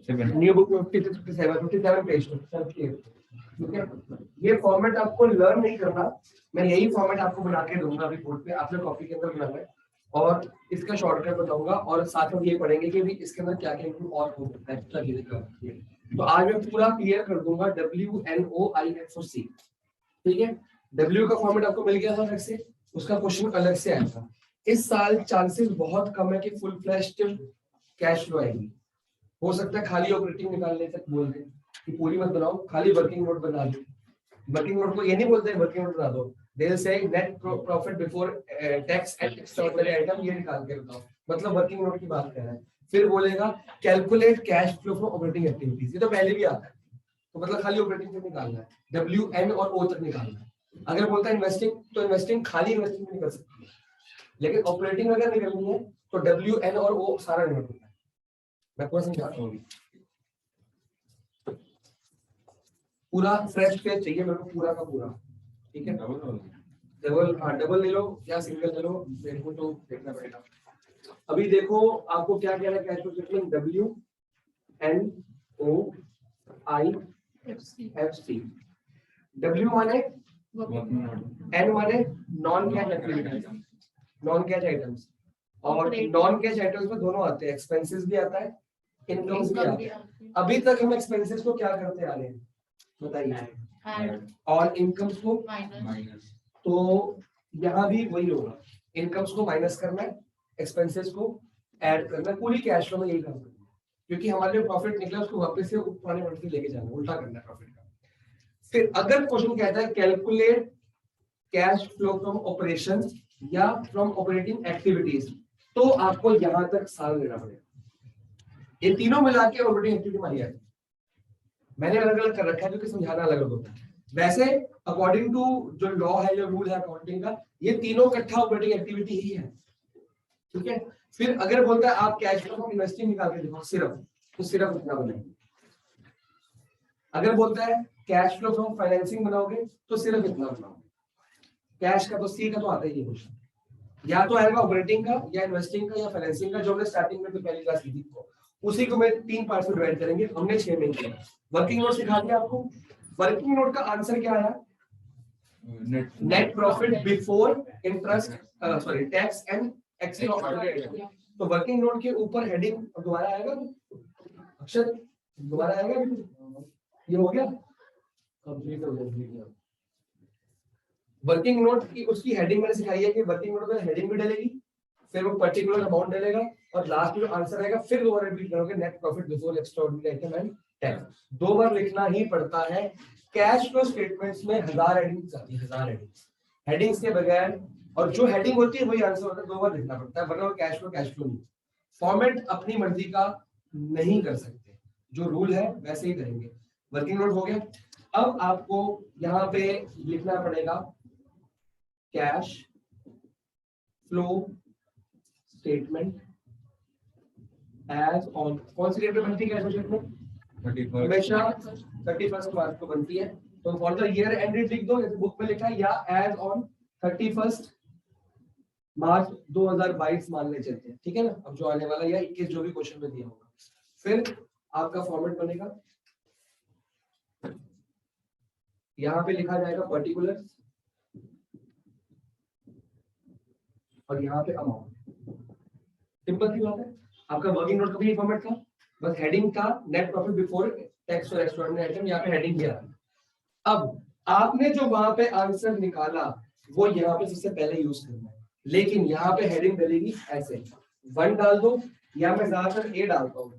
New book में 57 page ठीक है। ये फॉर्मेट आपको लर्न नहीं करना, मैं यही फॉर्मेट आपको बना के दूंगा रिपोर्ट पे, आपने कॉपी के अंदर बनाना है और इसका शॉर्टकट बताऊंगा और साथ में ये पढ़ेंगे कि भी इसके अंदर क्या क्या इंक्लूड और हो सकता है एक्स्ट्रा चीजें कर। तो आज मैं पूरा क्लियर कर दूंगा WNOIFOC, ठीक है। W का फॉर्मेट आपको मिल गया था अलग से, उसका क्वेश्चन अलग से आया था। इस साल चांसेस बहुत कम है कि फुल फ्लैश्ड कैश फ्लो आएगी, हो सकता है खाली ऑपरेटिंग निकालने तक बोल दे कि पूरी मत बनाओ, खाली वर्किंग नोट बना दो। वर्किंग नोट को ये नहीं बोलते वर्किंग नोट बना दो, they will say net profit before tax and extraordinary item, ये निकाल के बताओ, मतलब वर्किंग नोट की बात कर रहा है। फिर बोलेगा calculate cash flow from operating activities, ये तो पहले भी आता है, तो मतलब खाली ऑपरेटिंग से निकालना है, WN और O तक निकालना है। अगर बोलता है इन्वेस्टिंग, तो इन्वेस्टिंग खाली इन्वेस्टिंग नहीं कर सकती, लेकिन ऑपरेटिंग अगर निकलनी है तो WN और O सारा निकल होता है। मैं पूरा समझाता हूँ, पूरा फ्रेश पेज चाहिए मेरे को, पूरा का पूरा, ठीक है। डबल, हाँ डबल ले लो या सिंगल ले लो, मेरे को तो देखना पड़ेगा। अभी देखो आपको क्या कह रहा है cash flow statement, WNOIFC। W माने N माने non cash activities, non cash items, और नॉन कैश आइटम्स में दोनों आते हैं, एक्सपेंसेस भी आता है, इनकम्स भी आता है। अभी तक हम एक्सपेंसेस को क्या करते आ रहे हैं बताइए, और इनकम्स को माइनस, तो यहाँ भी वही होगा, इनकम्स को माइनस करना है, एक्सपेंसेस को ऐड करना है, पूरी कैश फ्लो में यही करना है, क्योंकि हमारे जो प्रॉफिट निकला उसको वापस से पुराने मंथ में लेके जाना, उल्टा करना है प्रॉफिट का। फिर अगर क्वेश्चन कहता है calculate cash flow from operation या फ्रॉम ऑपरेटिंग एक्टिविटीज, तो आपको यहां तक साल देना पड़ेगा, ये तीनों मिला के ऑपरेटिंग एक्टिविटी मानी जाती है। मैंने अलग अलग कर रखा है क्योंकि समझाना अलग अलग होता है, वैसे अकॉर्डिंग टू जो लॉ है, जो रूल है अकाउंटिंग का, ये तीनों इकट्ठा ऑपरेटिंग एक्टिविटी ही है, ठीक है। फिर अगर बोलता है आप कैश फ्लो फ्रॉम इन्वेस्टिंग निकाल के देखो सिर्फ, तो सिर्फ इतना बनाएंगे। अगर बोलता है कैश फ्लो फ्रॉम फाइनेंसिंग बनाओगे तो सिर्फ इतना बनाओगे। कैश का तो सी का तो आता ही है क्वेश्चन, या तो आएगा ऑपरेटिंग का या इन्वेस्टिंग का या फाइनेंसिंग का, जो हमने स्टार्टिंग में तो पहली क्लास की थी, उसी को मैं 3 पार्ट में डिवाइड करेंगे, हमने 6 में किया। वर्किंग नोट सिखा दिया आपको। वर्किंग नोट का आंसर क्या आया, net profit before interest sorry tax and extraordinary. तो वर्किंग नोट के ऊपर हेडिंग दोबारा आएगा, अक्षर दोबारा आएगा, ये हो गया कंप्लीट हो गया। वर्किंग नोट की उसकी हेडिंग मैंने सिखाई है कि वर्किंग नोट में हेडिंग भी डलेगी, फिर वो पर्टिकुलर अमाउंट डलेगा और लास्ट में जो आंसर आएगा फिर दोबारा रिपीट करोगे, net profit before extraordinary item and tax. 2 बार लिखना ही पड़ता है। कैश फ्लो स्टेटमेंट्स में 1000 हेडिंग्स आती है, 1000 हेडिंग्स, हेडिंग्स के बगैर, और जो हेडिंग होती है वही आंसर होता है, 2 बार लिखना पड़ता है, वरना कैश फ्लो नहीं। फॉर्मेट अपनी मर्जी का नहीं कर सकते, जो रूल है वैसे ही करेंगे। वर्किंग नोट हो गया। अब आपको यहाँ पे लिखना पड़ेगा cash flow statement as on, कौन सी डेट पे बनती है कैश फ्लो स्टेटमेंट, हमेशा 31 मार्च को बनती है। तो फॉर द ईयर एंडेड लिख दो, जैसे बुक में लिखा है, या एज ऑन 31 मार्च 2022 मान ले चलते हैं, ठीक है ना। अब जो आने वाला या 21 जो भी क्वेश्चन में दिया होगा, फिर आपका फॉर्मेट बनेगा, यहाँ पे लिखा जाएगा पर्टिकुलर और यहाँ पे अमाउंट। सिंपल सी बात है। आपका वर्किंग नोट का भी फॉर्मेट था, बस हेडिंग था नेट प्रॉफिट बिफोर टैक्स और एक्स्ट्राऑर्डिनरी आइटम, यहाँ पे हेडिंग दिया। अब आपने जो वहां पे आंसर निकाला वो यहाँ पे सबसे पहले यूज करना है, लेकिन यहाँ पे हेडिंग डलेगी ऐसे, 1 डाल दो, या मैं ज्यादातर ए डालता हूँ,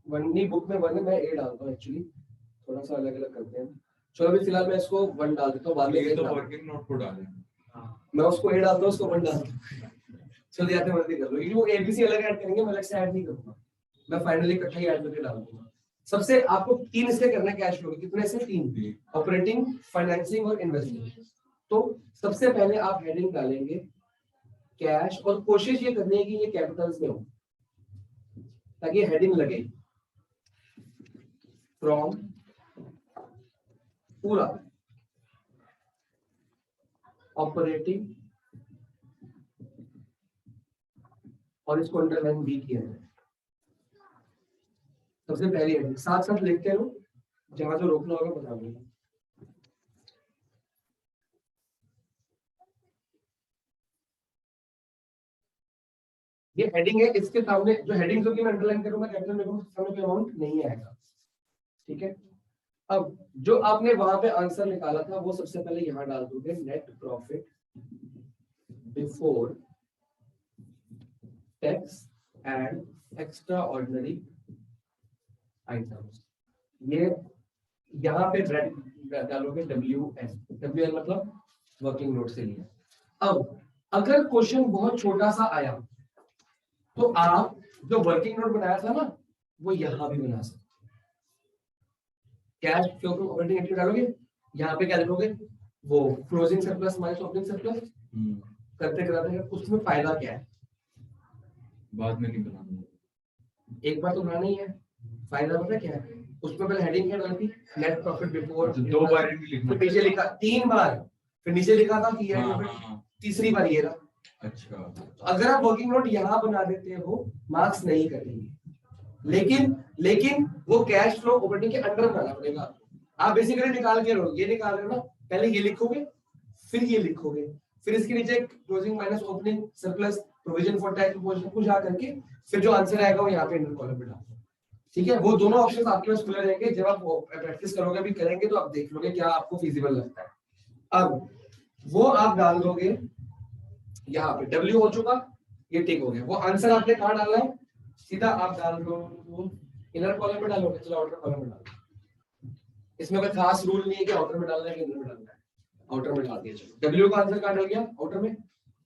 वन बुक में 1 है, मैं ए डालता हूँ एक्चुअली, थोड़ा सा अलग अलग करते हैं। चलो अभी फिलहाल मैं इसको 1 डाल देता हूँ, बाद में तो वर्किंग नोट को डालें, मैं उसको ए डालता हूँ, उसको 1 डालता हूँ। चलो याद मर्जी कर लो, ये वो एबीसी अलग ऐड करेंगे, मैं अलग से ऐड नहीं करूंगा, मैं फाइनली इकट्ठा ही ऐड करके डाल दूंगा। सबसे आपको 3 इससे करना है कैश फ्लो, कितने से 3, ऑपरेटिंग, फाइनेंसिंग और इन्वेस्टिंग। तो सबसे पहले आप हेडिंग डालेंगे कैश, और कोशिश ये करनी है कि ये कैपिटल्स में हो ताकि हेडिंग लगे, फ्रॉम पूरा ऑपरेटिंग और इसको अंडरलाइन भी किया है। सबसे पहली हेडिंग साथ साथ लिखते रहो, जहां जो रोकना होगा बता दूंगा। ये हेडिंग है, इसके सामने जो हेडिंग होगी मैं अंडरलाइन करूंगा, कैपिटल में सामने कोई अमाउंट नहीं आएगा, ठीक है। अब जो आपने वहां पे आंसर निकाला था वो सबसे पहले यहां डाल दोगे, net profit before tax and extra ordinary items. ये यहाँ पे डालोगे WN मतलब वर्किंग नोट से लिया। अब अगर क्वेश्चन बहुत छोटा सा आया तो आप जो वर्किंग नोट बनाया था ना वो यहां भी बना सकते। Cash flow from operating activity डालोगे, यहाँ पे क्या लिखोगे, वो closing surplus minus opening surplus करते कराते उसमें फायदा क्या है, बाद में नहीं बनाना, एक बार तो बनाना ही है। फायदा पता क्या है, उसमें पहले हेडिंग क्या डाली थी, नेट प्रॉफिट बिफोर, 2 बार लिखना, फिर नीचे लिखा 3 बार, फिर नीचे लिखा था कि तीसरी बार ये रहा। अच्छा, तो अगर आप वर्किंग नोट यहाँ बना देते हो मार्क्स नहीं कटेंगे, लेकिन वो कैश फ्लो ऑपरेटिंग के अंडर बनाना पड़ेगा। आप बेसिकली निकाल के रहो, ये निकाल रहे हो ना, पहले ये लिखोगे फिर ये लिखोगे, फिर इसके नीचे closing minus opening surplus provision for tax position कुछ आ करके फिर जो आंसर आएगा वो यहाँ पे इंटर कॉलम में डाल दो, ठीक है। वो दोनों ऑप्शंस आपके पास खुले रहेंगे, जब आप प्रैक्टिस करोगे भी करेंगे तो आप देख लोगे क्या आपको फिजिबल लगता है। अब वो आप डाल दोगे यहाँ पे, W हो चुका, ये टिक हो गया। वो आंसर आपने कहाँ डालना है, सीधा आप डाल दो इनर कॉलम में डालोगे, चलो आउटर कॉलम में डालो। इसमें कोई खास रूल नहीं है कि आउटर में डालना है कि इनर में डालना है, आउटर में डाल दिया। चलो W का आंसर कहाँ डाल गया, आउटर में।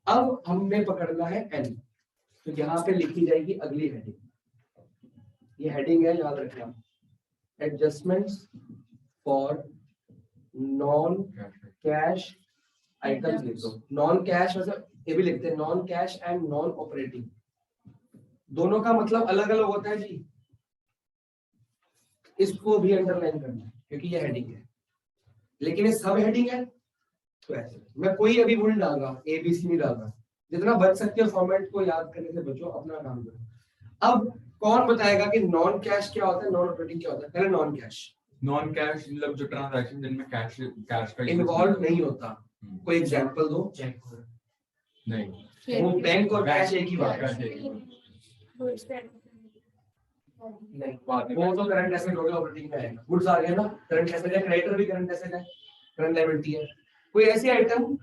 अब हमें पकड़ना है N, तो यहाँ पे लिखी जाएगी अगली हेडिंग, ये हेडिंग है, याद रखना, adjustments for non cash items लिख दो। नॉन कैश मतलब ये भी लिखते हैं, non cash and non operating, दोनों का मतलब अलग अलग होता है जी, इसको भी अंडरलाइन करना है क्योंकि ये हेडिंग है, लेकिन ये सब हेडिंग है तो ऐसे मैं कोई अभी वो नहीं डाल रहा, ABC नहीं डाल रहा, जितना बच सकते हो फॉर्मेट को याद करने से बचो, अपना काम करो। अब कौन बताएगा कि नॉन कैश क्या होता है, नॉन ऑपरेटिंग क्या होता है। पहले नॉन कैश मतलब जो ट्रांजैक्शन जिनमें कैश का इन्वॉल्व नहीं होता, कोई एग्जांपल दो। नहीं, वो बैंक और कैश एक ही बात है, नहीं वो तो करंट एसेट हो गया, ऑपरेटिंग में आएगा। गुड्स आ गया ना, करंट एसेट है, क्रेडिटर भी करंट एसेट है, करंट लायबिलिटी है। कोई ऐसी आइटम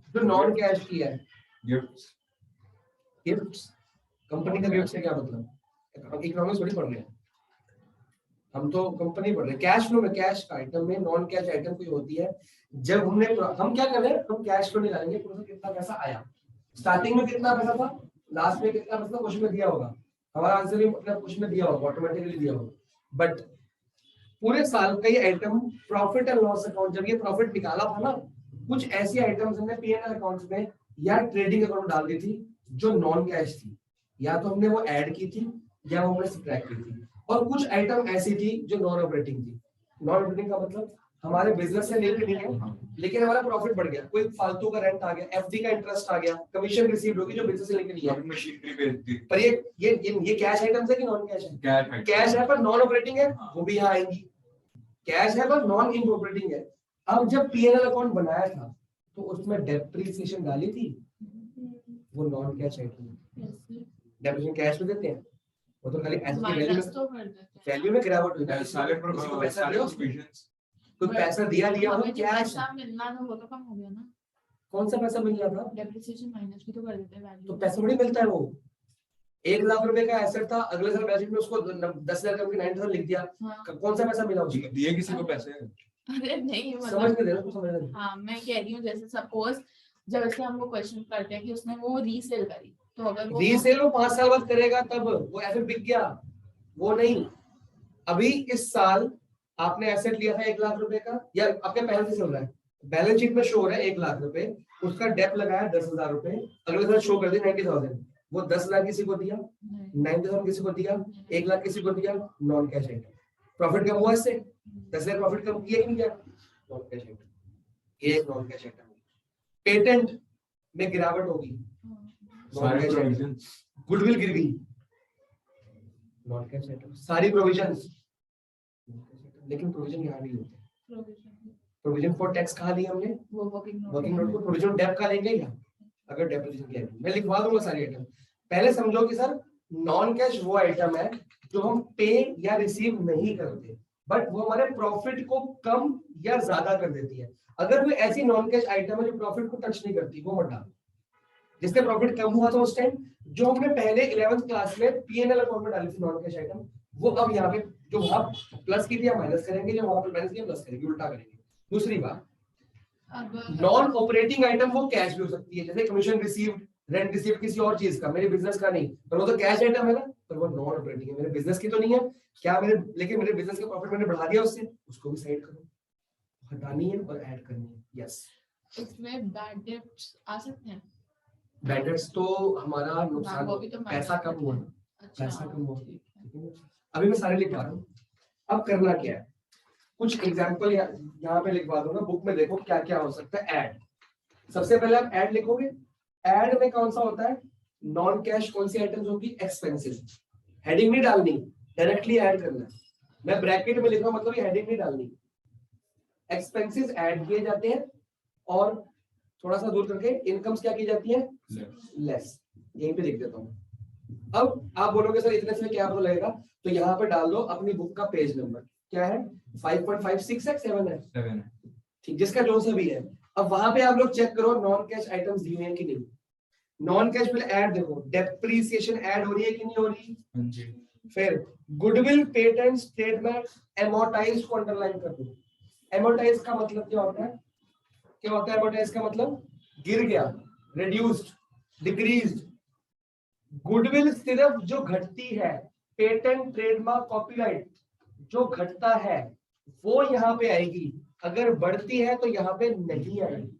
जो नॉन कैश की है, गिफ्ट्स कंपनी का गिफ्ट से क्या मतलब, इकोनॉमिक्स थोड़ी पढ़ रहे हैं हम, तो कंपनी पढ़ रहे हैं। कैश फ्लो में कैश का आइटम में नॉन कैश आइटम कोई होती है, जब हम क्या कर रहे हैं, हम कैश फ्लो निकालेंगे, कितना पैसा आया, स्टार्टिंग में कितना पैसा था, लास्ट में कितना पैसा क्वेश्चन में दिया होगा, हमारा आंसर भी मतलब क्वेश्चन में दिया होगा, ऑटोमेटिकली दिया होगा। बट पूरे साल का ये item profit and loss account, जब ये प्रॉफिट निकाला था ना, कुछ ऐसी आइटम्स हमने P&L अकाउंट्स में या ट्रेडिंग अकाउंट डाल दी थी जो नॉन कैश थी, या तो हमने वो ऐड की थी या वो हमने सब्ट्रैक्ट की थी। और कुछ आइटम ऐसी थी जो नॉन ऑपरेटिंग थी। नॉन ऑपरेटिंग का मतलब हमारे बिजनेस से रिलेटेड नहीं है, लेकिन हमारा प्रॉफिट बढ़ गया, कोई फालतू का रेंट आ गया, FD का इंटरेस्ट आ गया, कमीशन रिसीव्ड होगी जो बिजनेस से लेकर नहीं है, मशीनरी बेच दी। पर ये कैश आइटम्स है कि नॉन कैश है, कैश है पर नॉन ऑपरेटिंग है, वो भी यहाँ आएंगी। कैश है पर नॉन इन ऑपरेटिंग है। अब जब P&L अकाउंट बनाया था तो उसमें डेप्रिसिएशन डाली थी, वो नॉन कैश आइटम है। डेप्रिसिएशन कैश में देते हैं, वो तो खाली एसेट की वैल्यू में गिरावट हुई है, सारे प्रोविजंस तो पैसा दिया वो कैश मिलना था, वो तो कम हो गया ना। कौन सा पैसा मिल रहा था, डेप्रिसिएशन माइनस भी तो कर देते हैं वैल्यू, तो पैसा थोड़ी मिलता है। वो 1 लाख रुपए का एसेट था, अगले साल बैलेंस शीट में उसको 10,000 का 9,000 लिख दिया। हाँ। कौन सा पैसा मिला उसको, दिए किसी को पैसे? अरे नहीं, समझ के दे रहा हूं, समझ रहे। हाँ मैं कह रही हूँ, जैसे सपोज जब इससे हमको क्वेश्चन करते हैं कि उसने वो रीसेल करी, तो अगर वो रीसेल वो 5 साल बाद करेगा तब वो एसेट बिक गया, वो नहीं। अभी इस साल आपने एसेट लिया था 1 लाख रुपए का, या आपके पहले से चल रहा है, बैलेंस शीट में शो हो रहा है 1 लाख रुपए, उसका डेप लगाया 10,000 रुपए, अगले साल शो कर दिया 90,000, वो 10 लाख किसी को दिया, 90,000 किसी को दिया, 1 लाख किसी को दिया, नॉन कैश आइटम। प्रॉफिट कम हुआ इससे, 10,000 प्रॉफिट कम किया कि नहीं किया, नॉन कैश आइटम। ये एक नॉन कैश आइटम। पेटेंट में गिरावट होगी, सारे कैश provisions, गुडविल गिर गई, नॉन कैश आइटम, सारी प्रोविजंस, लेकिन प्रोविजन यहाँ नहीं होते। प्रोविजन फॉर टैक्स कहाँ ली हमने, वो वर्किंग वर्किंग नोट को, प्रोविजन डेप का लेंगे क्या, अगर डेपोजिशन किया है। मैं लिखवा दूंगा सारी आइटम। पहले समझो कि सर नॉन कैश वो आइटम है जो हम पे या रिसीव नहीं करते, बट वो हमारे प्रॉफिट को कम या ज्यादा कर देती है। अगर कोई ऐसी नॉन कैश आइटम है जो प्रॉफिट को टच नहीं करती, वो मत डालो। जिससे प्रॉफिट कम हुआ था उस टाइम, जो हमने पहले 11th क्लास में पीएनएल अकाउंट में डाली थी नॉन कैश आइटम, वो अब यहाँ पे जो वहां प्लस की थी या माइनस करेंगे, जो वहां पे माइनस किया प्लस करेंगे, उल्टा करेंगे। दूसरी बात, नॉन ऑपरेटिंग आइटम वो कैश भी हो सकती है, जैसे कमीशन रिसीव्ड, रेंट रिसीव किसी और चीज का, मेरे बिजनेस का नहीं, पर वो तो कैश आइटम है ना, पर वो नॉन ऑपरेटिंग है, मेरे बिजनेस की तो नहीं है क्या, मेरे लेकिन मेरे बिजनेस का प्रॉफिट मैंने बढ़ा दिया उससे, उसको भी साइड करो, हटानी है और ऐड करनी है। यस, इसमें बैड डेट्स आ सकते हैं। बैड डेट्स तो हमारा नुकसान, वो भी तो पैसा कम हुआ, अच्छा, पैसा कम हुआ। ठीक है। अभी मैं सारे लिखवा रहा हूँ। अब करना क्या है, कुछ एग्जांपल यहाँ पे लिखवा दूंगा, बुक में देखो क्या क्या हो सकता है। ऐड, सबसे पहले आप ऐड लिखोगे। ऐड में कौन सा होता है, नॉन कैश कौन सी आइटम्स होगी, एक्सपेंसेस। हेडिंग नहीं डालनी, डायरेक्टली ऐड करना है। मैं ब्रैकेट में लिख रहा हूं, मतलब ये हेडिंग नहीं डालनी। एक्सपेंसेस ऐड किए जाते हैं और थोड़ा सा दूर करके इनकम्स क्या की जाती है, लेस। यहीं पे लिख देता हूँ। अब आप बोलोगे सर इतने से क्या आपको लगेगा, तो यहाँ पे डाल दो अपनी बुक का पेज नंबर, क्या है 5.56 है 7 है, 7 है। ठीक, जिसका जो सा भी है। अब वहां पे आप लोग चेक करो नॉन कैश आइटम्स दी हुई है कि नहीं। नॉन कैश बिल ऐड देखो, डेप्रिसिएशन ऐड हो रही है कि नहीं हो रही। हाँ जी। फिर गुडविल, पेटेंट्स, ट्रेडमार्क, एमोर्टाइज को अंडरलाइन कर दो। एमोर्टाइज का मतलब क्या होता है, क्या होता है एमोर्टाइज का मतलब, गिर गया, रिड्यूस्ड, डिक्रीज्ड। गुडविल सिर्फ जो घटती है, पेटेंट, ट्रेडमार्क, कॉपीराइट जो घटता है वो यहाँ पे आएगी, अगर बढ़ती है तो यहाँ पे नहीं आएगी,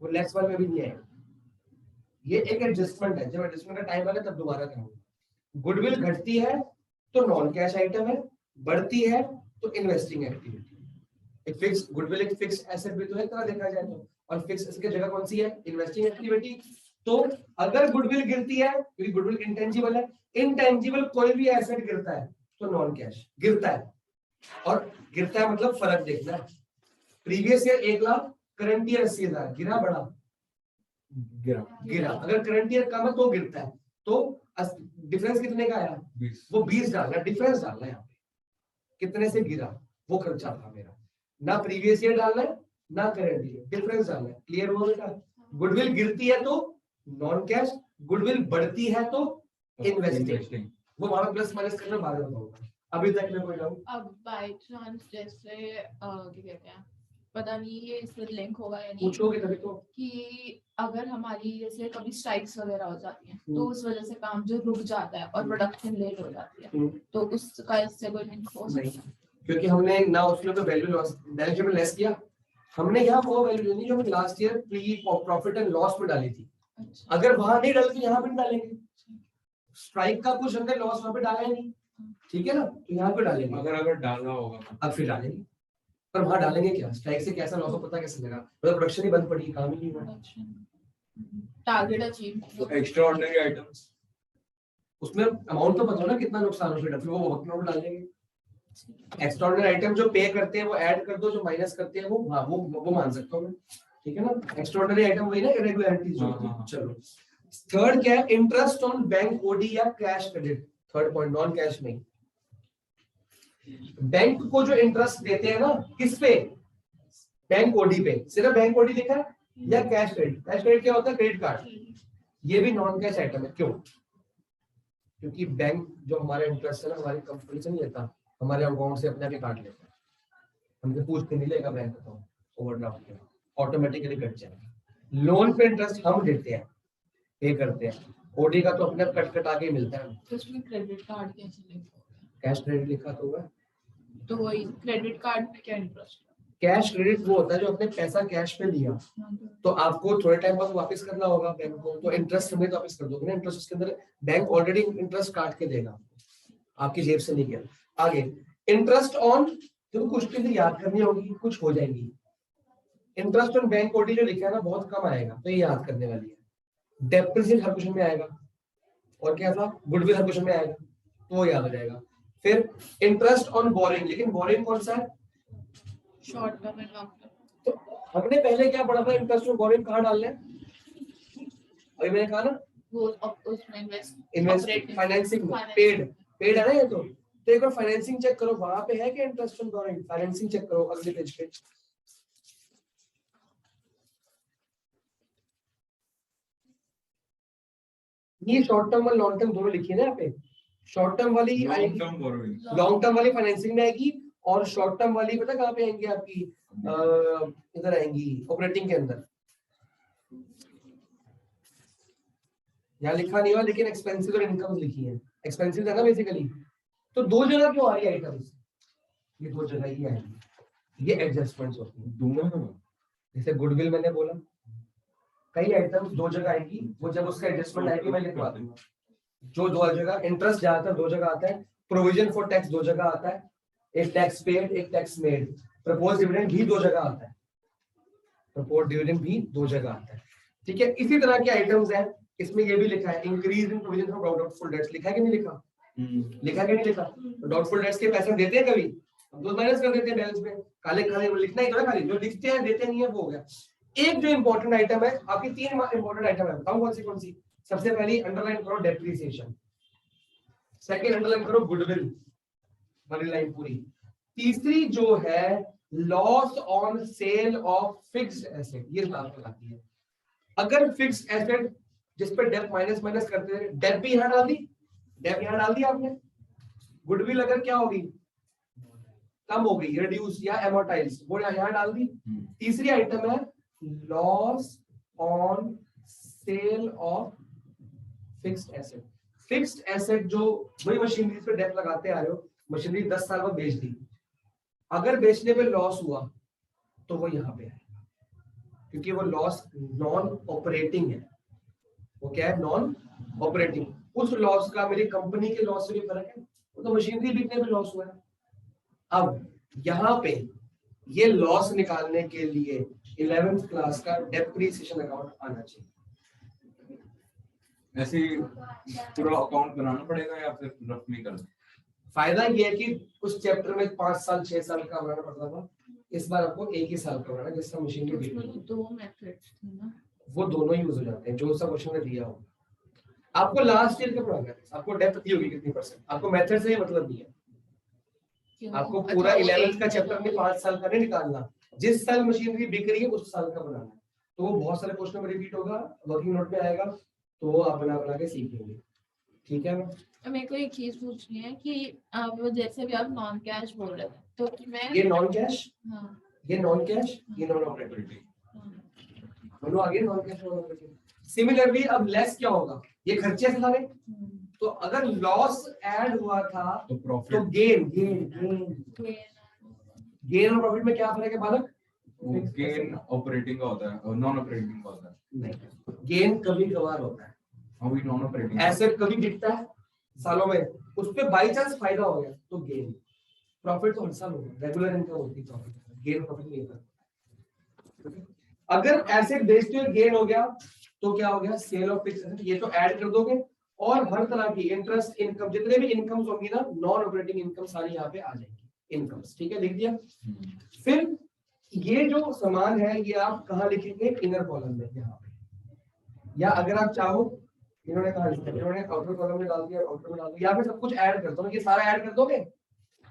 वो नेक्स्ट वन में भी नहीं आएगी। ये एक एडजस्टमेंट है, जब एडजस्टमेंट का टाइम आएगा तब दोबारा करूंगा। गुडविल घटती है तो नॉन कैश आइटम है, बढ़ती है तो इन्वेस्टिंग एक्टिविटी। एक फिक्स गुडविल एक फिक्स एसेट भी तो है तरह देखा जाए तो, और फिक्स एसेट की जगह कौन सी है, इन्वेस्टिंग एक्टिविटी। तो अगर गुडविल गिरती है, क्योंकि गुडविल इंटेंजिबल है, इंटेंजिबल कोई भी एसेट गिरता है तो नॉन कैश गिरता है। और गिरता है मतलब फर्क देखना है, previous year 1 lakh, current year 80,000, गिरा बढ़ा, गिरा। अगर करंट ईयर कम है तो गिरता है, तो डिफरेंस कितने का आया, 20। वो 20 डालना, डिफरेंस डालना है यहाँ पे, कितने से गिरा वो खर्चा था मेरा, ना प्रीवियस ईयर डालना है ना करंट ईयर, डिफरेंस डालना है। क्लियर हुआ बेटा। गुडविल गिरती है तो नॉन कैश, गुडविल बढ़ती है तो इन्वेस्टिंग। वो वहां प्लस माइनस करना बाद में बताऊंगा, अभी तक में कोई डाउट। अब बाय चांस जैसे क्या कहते हैं, पता नहीं ये इससे लिंक होगा या नहीं, पूछोगे तभी तो, कि अगर हमारी जैसे कभी स्ट्राइक्स वगैरह हो जाती हैं तो उस वजह से काम जो रुक जाता है और प्रोडक्शन लेट हो जाती है, तो उसका इससे कोई लिंक हो सकता है? क्योंकि हमने ना उसमें तो वैल्यू लॉस बैलेंस में लेस किया, हमने यहाँ वो वैल्यू नहीं जो हमने last year pre profit and loss में डाली थी। अच्छा, अगर वहां नहीं डाली तो यहाँ पे डालेंगे। स्ट्राइक का कुछ हमने लॉस वहां पे डाला ही नहीं, ठीक है ना, तो यहाँ पे डालेंगे। अगर डाला होगा अब फिर डालेंगे, पर वहां डालेंगे क्या, स्ट्राइक से कैसा लॉस हो पता कैसे लगा, मतलब प्रोडक्शन ही बंद पड़ी, काम ही नहीं हुआ, टारगेट अचीव। तो एक्स्ट्राऑर्डिनरी आइटम्स उसमें अमाउंट तो पता हो ना कितना नुकसान हो, फिर वो वक्त में डालेंगे। एक्स्ट्राऑर्डिनरी आइटम जो पे करते हैं वो ऐड कर दो, जो माइनस करते हैं वो हाँ वो मान सकता हूं मैं, ठीक है ना। एक्स्ट्राऑर्डिनरी आइटम वही ना, इरेगुलरिटीज होती है। चलो थर्ड क्या है, इंटरेस्ट ऑन बैंक ओडी या cash credit. Third point non cash नहीं, बैंक को जो इंटरेस्ट देते हैं ना, किस पे, बैंक ओडी पे, सिर्फ बैंक ओडी लिखा है या कैश क्रेडिट। कैश क्रेडिट क्या होता है, क्रेडिट कार्ड, ये भी नॉन कैश आइटम है। क्यों, क्योंकि बैंक जो हमारा इंटरेस्ट है ना हमारी कंपनी से नहीं लेता, हमारे अकाउंट से अपने आप ही काट लेता है, हमसे पूछ के नहीं लेगा बैंक अकाउंट, ओवरड्राफ्ट के ऑटोमेटिकली कट जाएगा। लोन पे इंटरेस्ट हम देते हैं, पे करते हैं, ओडी का तो अपने आप कट कटा के मिलता है। तो उसमें क्रेडिट कार्ड कैसे लिंक होगा? कैश क्रेडिट लिखा तो होगा, तो वही क्रेडिट कार्ड में क्या इंटरेस्ट? कैश क्रेडिट वो होता है जो आपने पैसा कैश पे लिया तो आपको थोड़े टाइम बाद वापस करना होगा बैंक को, तो इंटरेस्ट हमें वापस कर दोगे ना, इंटरेस्ट उसके अंदर बैंक ऑलरेडी इंटरेस्ट काट के देगा, आपकी जेब से नहीं गया। आगे इंटरेस्ट ऑन, जो कुछ चीजें याद करनी होगी, कुछ हो जाएंगी। इंटरेस्ट ऑन बैंक ओडी जो लिखा है ना बहुत कम आएगा, तो ये याद करने वाली है। डेप्रिसिएशन हर क्वेश्चन में आएगा, और क्या था, गुडविल हर क्वेश्चन में आएगा, तो वो याद हो जाएगा। फिर इंटरेस्ट ऑन बोरिंग, लेकिन बोरिंग कौन सा है, short term and long term. तो हमने पहले क्या पढ़ा था, इंटरेस्ट ऑन बोरिंग कहाँ डालना है, अभी मैंने कहा ना वो उसमें इन्वेस्ट फाइनेंसिंग में, पेड है ना ये, तो एक बार फाइनेंसिंग चेक करो, वहां पे है क्या interest on borrowing, financing check करो अगले पेज पे। ये शॉर्ट टर्म और लॉन्ग टर्म दोनों लिखी है ना यहाँ पे, शॉर्ट टर्म वाली आएगी, लॉन्ग टर्म वाली फाइनेंसिंग में आएगी, और शॉर्ट टर्म वाली पता कहाँ पे आएंगी आपकी, इधर आएंगी ऑपरेटिंग के अंदर। यहाँ लिखा नहीं हुआ, लेकिन एक्सपेंसिव और इनकम लिखी है, एक्सपेंसिव है ना बेसिकली, तो दो जगह क्यों आ रही है आइटम्स, ये दो जगह ही आएगी, ये एडजस्टमेंट्स होती है दोनों। जैसे गुडविल मैंने बोला, कई आइटम्स दो जगह आएगी, वो जब उसका एडजस्टमेंट आएगी मैं लिखवा दूंगा, जो दो जगह, इंटरेस्ट ज्यादातर दो जगह आता है, प्रोविजन फॉर टैक्स दो जगह आता है, एक टैक्स पेड एक टैक्स मेड, प्रपोज डिविडेंड भी दो जगह आता है, प्रपोज डिविडेंड भी दो जगह आता है, ठीक है। इसी तरह के आइटम्स हैं, इसमें ये भी लिखा है, increase in provision for doubtful debts, लिखा है कि नहीं लिखा, लिखा कि नहीं लिखा, डाउटफुल डेट्स के पैसे देते हैं कभी, दो माइनस कर देते हैं बैलेंस में, काले काले लिखना ही तो है, खाली जो लिखते हैं देते नहीं है वो हो गया। एक जो इंपॉर्टेंट आइटम है, आपकी तीन इंपॉर्टेंट आइटम है, बताऊं कौन सी, सबसे पहली अंडरलाइन करो डेप्रिसिएशन, सेकंड अंडरलाइन करो गुडविल वाली लाइन पूरी, तीसरी जो है loss on sale of fixed asset, ये बात आती है। अगर फिक्स्ड एसेट जिस पे डेप माइनस माइनस करते हैं, डेप भी यहां डाल दी, डेप यहां डाल दी आपने, गुडविल अगर क्या होगी, कम हो गई, रिड्यूस या एमोर्टाइज, वो यहां डाल दी। तीसरी आइटम है loss on sale of fixed asset, fixed asset जो वही मशीनरी पे डेप लगाते आ रहे हो, मशीनरी 10 साल बाद बेच दी, अगर बेचने पे लॉस हुआ तो वो यहाँ पे आएगा, क्योंकि वो लॉस नॉन ऑपरेटिंग है, वो क्या है, नॉन ऑपरेटिंग, उस लॉस का मेरी कंपनी के लॉस से भी फर्क है, वो तो मशीनरी बिकने पे लॉस हुआ है। अब यहाँ पे ये लॉस निकालने के लिए 11th क्लास का डेप्रिसिएशन अकाउंट आना चाहिए। ऐसे पूरा अकाउंट बनाना पड़ेगा या फिर रफली करना? फायदा ये है कि उस चैप्टर में 5 साल 6 साल का बनाना पड़ता था, इस बार आपको एक ही साल का बनाना, जिसका मशीन में दो मेथड्स थे ना, वो दोनों यूज हो जाते हैं, जो सा क्वेश्चन में दिया हो। आपको लास्ट ईयर का पढ़ाना है, आपको डेप्थ दी होगी कितनी %, आपको मेथड से ही मतलब नहीं है, आपको पूरा 11th का चैप्टर में 5 साल का नहीं निकालना, जिस साल मशीनरी बिक रही है उस साल का बनाना है, तो वो बहुत सारे क्वेश्चन में रिपीट होगा, वर्किंग नोट में आएगा, तो वो आप बना के सीखेंगे, ठीक है। मेरे को एक चीज पूछनी है कि आप जैसे भी आप नॉन कैश बोल रहे थे, तो मैं ये नॉन कैश, हाँ, ये नॉन कैश, ये नॉन ऑपरेटिंग, दोनों आगे non cash non operating. Similarly अब लेस क्या होगा, ये खर्चे सारे, तो अगर लॉस ऐड हुआ था तो प्रॉफिट, तो गेन और प्रॉफिट में क्या फर्क है बालक, गेन ऑपरेटिंग का होता है और नॉन ऑपरेटिंग का होता है। नहीं, गेन कभी कभार होता है, अभी नॉन ऑपरेटिंग एसेट कभी बिकता है सालों में, उस पे बाई चांस फायदा हो गया तो गेन, प्रॉफिट तो हर साल होगा, रेगुलर इनकम होती है प्रॉफिट, गेन प्रॉफिट नहीं होता। अगर एसेट बेचते हुए गेन हो गया तो क्या हो गया, सेल ऑफ फिक्स्ड एसेट, ये तो ऐड कर दोगे, और हर तरह की इंटरेस्ट इनकम, जितने भी इनकम्स होंगी ना, नॉन ऑपरेटिंग इनकम सारी यहाँ पे आ जाएंगी, इनकम्स, ठीक है, लिख दिया। फिर ये जो सामान है ये आप कहाँ लिखेंगे, इनर कॉलम में यहाँ पे, या अगर आप चाहो, इन्होंने कहा इन्होंने आउटर कॉलम में डाल दिया, आउटर में डाल दिया, या फिर सब कुछ ऐड कर दो, ये सारा ऐड कर दोगे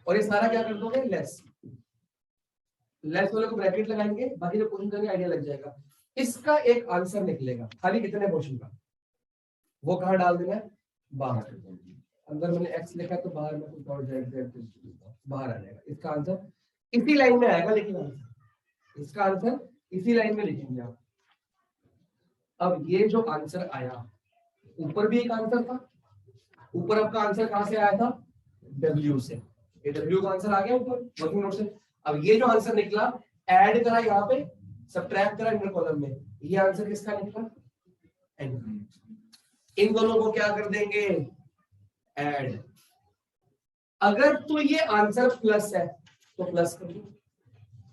और ये सारा क्या कर दोगे, लेस वाले को ब्रैकेट लगाएंगे, बाकी जो क्वेश्चन करने आइडिया लग जाएगा। इसका एक आंसर निकलेगा खाली इतने क्वेश्चन का, वो कहाँ डाल देना है, बाहर, अंदर मैंने x लिखा है तो बाहर में कुछ और बाहर आ जाएगा, इसका आंसर इसी लाइन में आएगा, लेकिन आंसर इसका आंसर इसी लाइन में लिखेंगे आप। अब ये जो आंसर आया, ऊपर भी एक आंसर था, ऊपर आपका आंसर कहां से आया था, W से, ये W का आंसर आ गया ऊपर वर्किंग नोट से। अब ये जो आंसर निकला, ऐड करा यहाँ पे, सब्ट्रैक्ट करा इनर कॉलम में, ये आंसर किसका निकला, N। इन दोनों को क्या कर देंगे, ऐड। अगर तो ये आंसर प्लस है तो प्लस कर दो,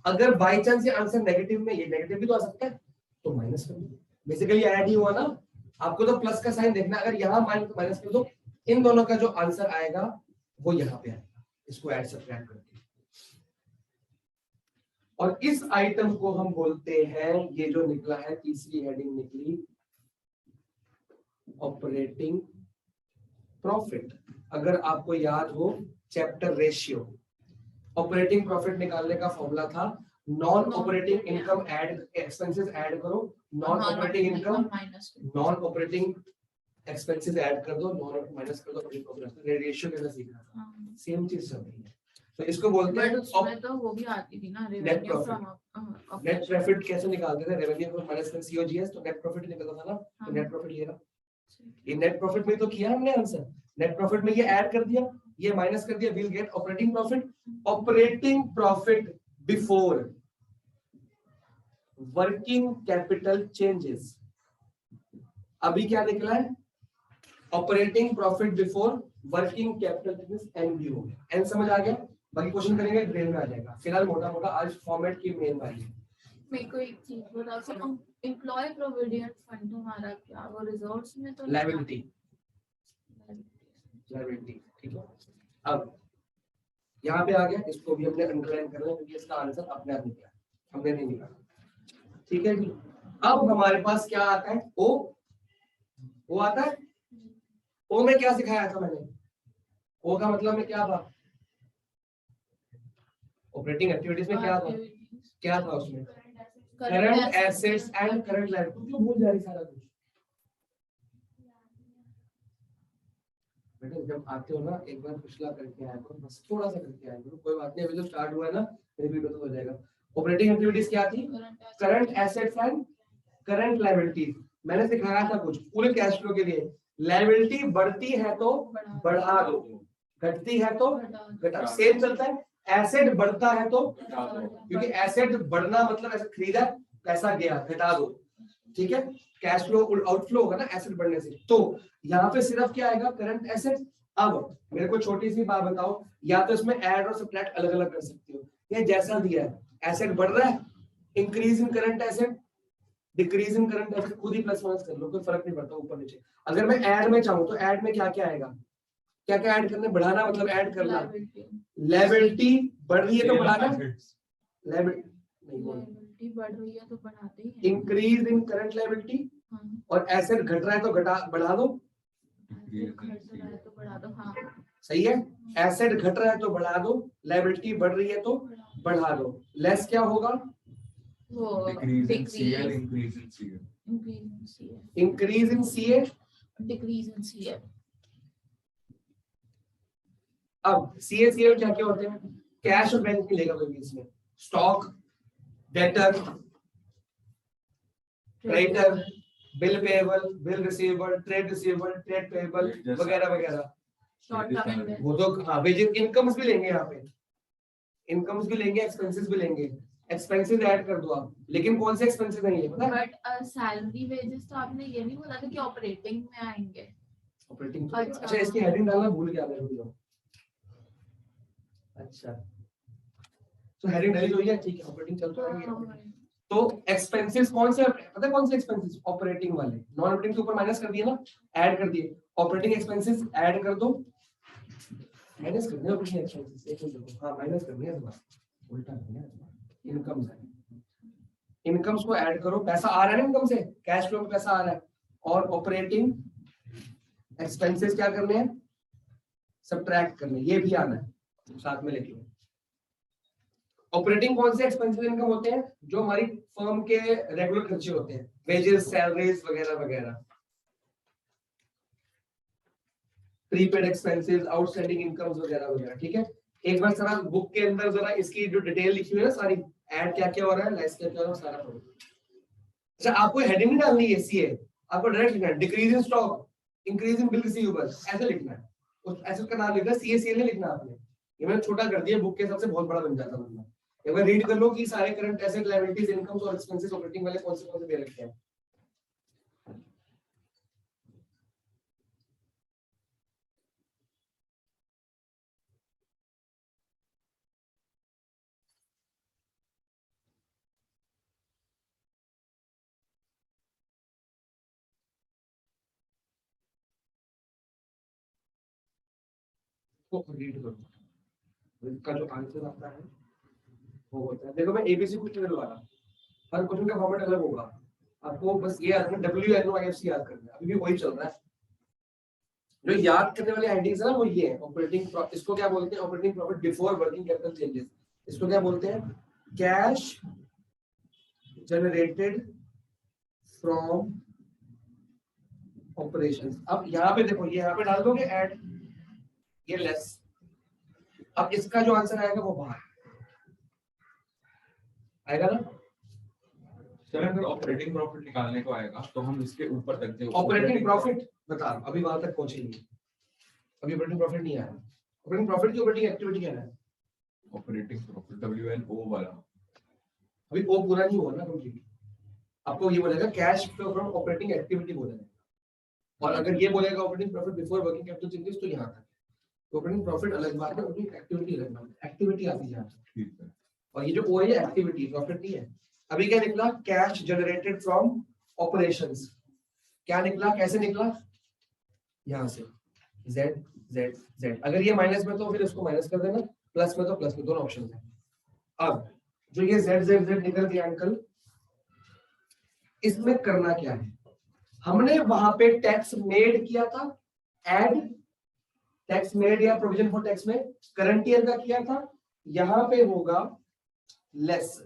अगर बाई चांस ये आंसर नेगेटिव में, ये नेगेटिव भी तो आ सकता है, तो माइनस कर दो, बेसिकली ऐड ही हुआ ना, आपको तो प्लस का साइन देखना, अगर यहाँ माइनस कर दो, इन दोनों का जो आंसर आएगा वो यहाँ पे आएगा, इसको ऐड सब्ट्रैक्ट करके। और इस आइटम को हम बोलते हैं, ये जो निकला है तीसरी हेडिंग निकली, ऑपरेटिंग प्रॉफिट। अगर आपको याद हो चैप्टर रेशियो, ऑपरेटिंग प्रॉफिट निकालने का फॉर्मूला था non operating income add expenses add करो, non operating income non operating expenses add कर दो, नॉन माइनस कर दो, रेशियो कैसे सीखा था, सेम चीज चल रही है। तो इसको बोलते हैं उसमें तो वो भी आती थी ना, net revenue profit. From net profit कैसे निकालते थे, रेवेन्यू को माइनस कर सीओजीएस, तो नेट प्रॉफिट निकलता था ना, तो नेट प्रॉफिट ये रहा। ये नेट प्रॉफिट में तो किया हमने आंसर, नेट प्रॉफिट में ये ऐड कर दिया, ये माइनस कर दिया, will get operating profit. Operating profit before working capital changes, अभी क्या निकला है, operating profit before working capital changes, NB हो गया। एन समझ आ गया, बाकी क्वेश्चन करेंगे ड्रेन में आ जाएगा। फिलहाल मोटा मोटा आज फॉर्मेट की मेन वाली है। मेरे को एक चीज बताओ, सो एम्प्लॉय प्रोविडेंट फंड हमारा क्या, वो रिजॉर्ट्स में तो लायबिलिटी, लायबिलिटी, ठीक है। अब यहाँ पे आ गया, इसको भी हमने अंडरलाइन करना है क्योंकि इसका आंसर अपने आप निकला, हमने नहीं निकाला, ठीक है जी। अब हमारे पास क्या आता है, ओ आता है। ओ में क्या सिखाया था मैंने, ओ का मतलब में क्या था, ऑपरेटिंग एक्टिविटीज में क्या था उसमें, current assets and current liability. क्यों भूल जा रही सारा कुछ बेटा, जब आते हो ना एक बार पिछला करके आया करो, बस थोड़ा सा करके आया करो, कोई बात नहीं, अभी तो स्टार्ट हुआ है ना, रिपीट हो जाएगा। ऑपरेटिंग एक्टिविटीज क्या थी, current assets and current liabilities. मैंने सिखाया था कुछ पूरे कैश फ्लो के लिए, लायबिलिटी बढ़ती है तो बढ़ा दो, घटती है तो घटा, सेम चलता है। एसेट बढ़ता है तो, क्योंकि एसेट बढ़ना मतलब ऐसे खरीदा पैसा गया, घटा दो, ठीक है। कैश फ्लो आउटफ्लो होगा ना एसेट बढ़ने से, तो यहाँ पे सिर्फ क्या आएगा, करंट एसेट। अब मेरे को छोटी सी बात बताओ, या तो इसमें ऐड और सब्ट्रैक्ट अलग अलग कर सकते हो, ये जैसा दिया है, एसेट बढ़ रहा है, increase in current asset, decrease in current asset, खुद ही प्लस माइनस कर लो, कोई फर्क नहीं पड़ता ऊपर नीचे। अगर मैं ऐड में चाहूँ तो ऐड में क्या क्या आएगा, क्या क्या ऐड करना, बढ़ाना मतलब ऐड करना, लायबिलिटी बढ़ रही है तो बढ़ाना, लायबिलिटी बढ़ रही है तो बढ़ाते ही हैं, इंक्रीज इन करंट लायबिलिटी, और एसेट घट रहा है तो घटा बढ़ा दो, तो बढ़ा दो, हाँ सही है। एसेट घट रहा है तो बढ़ा दो, लायबिलिटी बढ़ रही है तो बढ़ा दो। लेस क्या होगा, वो decrease in CL, increase in CL, increase in CA, decrease in CL. अब सीएसीएल क्या क्या होते हैं, कैश और बैंक मिलेगा कोई भी इसमें, stock, debtor, creditor, bill payable, bill receivable, trade receivable, trade payable वगैरह वगैरह। शॉर्ट टर्म वो तो हाँ वेजेस इनकम्स भी लेंगे, यहाँ पे इनकम्स भी लेंगे, एक्सपेंसेस भी लेंगे, एक्सपेंसेस ऐड कर दो आप, लेकिन कौन से एक्सपेंसेस नहीं है पता है, बट सैलरी वेजेस तो आपने ये नहीं बोला था कि ऑपरेटिंग में आएंगे, ऑपरेटिंग। अच्छा इसकी हेडिंग डालना भूल गया मैं, रुक जाओ। अच्छा तो हेडिंग डाली हुई है, ठीक है, ऑपरेटिंग चल तो रहेंगे। तो एक्सपेंसेस कौन से, पता है कौन से एक्सपेंसेस, ऑपरेटिंग वाले, नॉन ऑपरेटिंग के ऊपर माइनस कर दिए ना, ऐड कर दिए, ऑपरेटिंग एक्सपेंसेस ऐड कर दो, माइनस करने हैं ऑपरेटिंग एक्सपेंसेस, एक मिनट, हाँ माइनस करने हैं, उल्टा करना है, इनकम्स है, इनकम्स को ऐड करो, पैसा आ रहा है ना इनकम से, कैश फ्लो में पैसा आ रहा है, और ऑपरेटिंग एक्सपेंसेस क्या करने हैं, सब्ट्रैक्ट करने, ये भी आना है, साथ में लिख लो। ऑपरेटिंग कौन से एक्सपेंसेस इनकम होते हैं, जो हमारी फर्म के रेगुलर खर्चे होते हैं, वेजेस, सैलरीज वगैरह वगैरह, प्रीपेड एक्सपेंसेस, आउटस्टैंडिंग इनकम्स वगैरह वगैरह, ठीक है। एक बार जरा बुक के अंदर जरा इसकी जो डिटेल लिखी हुई है ना सारी, ऐड क्या क्या हो रहा है, लेस क्या क्या हो रहा है, सारा पढ़ो। अच्छा आपको हेडिंग नहीं डालनी है सीए, आपको डायरेक्ट लिखना है decrease in stock, increase in bill receivables, ऐसे लिखना है, उस ऐसे का नाम लिखना है, सीए सीए नहीं लिखना आपने, ये मैंने छोटा कर दिया, बुक के हिसाब से बहुत बड़ा बन जाता वरना। एक बार रीड कर लो कि सारे करंट एसेट, लायबिलिटीज, इनकम्स और एक्सपेंसेस ऑपरेटिंग वाले कौन से दे रखे हैं। इसको रीड करूंगा, इसका जो आंसर आता है वो होता है, देखो मैं एबीसी कुछ नहीं लगा, हर क्वेश्चन का फॉर्मेट अलग होगा, आपको बस ये याद करना WNOIFC याद करना है, अभी भी वही चल रहा है। जो याद करने वाले हेडिंग्स है ना वो ये है, ऑपरेटिंग, इसको क्या बोलते हैं, operating profit before working capital changes, इसको क्या बोलते हैं, कैश जनरेटेड फ्रॉम ऑपरेशंस। अब यहाँ पे देखो, ये यहाँ पे डाल दोगे ऐड, ये लेस, अब इसका जो आंसर आएगा वो बाहर आएगा ना। सर अगर ऑपरेटिंग प्रॉफिट निकालने को आएगा तो हम इसके ऊपर तक जाएंगे। ऑपरेटिंग प्रॉफिट बता, अभी वहां तक पहुंचेंगे, अभी ऑपरेटिंग प्रॉफिट नहीं आया। ऑपरेटिंग प्रॉफिट की ऑपरेटिंग एक्टिविटी क्या है, ऑपरेटिंग प्रॉफिट WNO वाला, अभी वो पूरा नहीं हुआ ना कंप्लीट, आपको ये बोलेगा cash flow from operating activity बोलेगा, और अगर ये बोलेगा operating profit before working capital changes तो यहाँ तक। ऑपरेटिंग प्रॉफिट अलग बात है, ऑपरेटिंग एक्टिविटी अलग बात है, एक्टिविटी आती है। ठीक है, और ये जो ओ है ये एक्टिविटी, प्रॉफिट नहीं है। अभी क्या निकला, कैश जनरेटेड फ्रॉम ऑपरेशंस, क्या निकला, कैसे निकला, यहाँ से z z z, अगर ये माइनस में तो फिर इसको माइनस कर देना, प्लस में तो प्लस में, दोनों ऑप्शन है। अब जो ये z z z निकल गया अंकल, इसमें करना क्या है, हमने वहां पे टैक्स मेड किया था, ऐड टैक्स मेड या प्रोविजन फॉर टैक्स में करंट ईयर का किया था, यहां पे होगा लेस,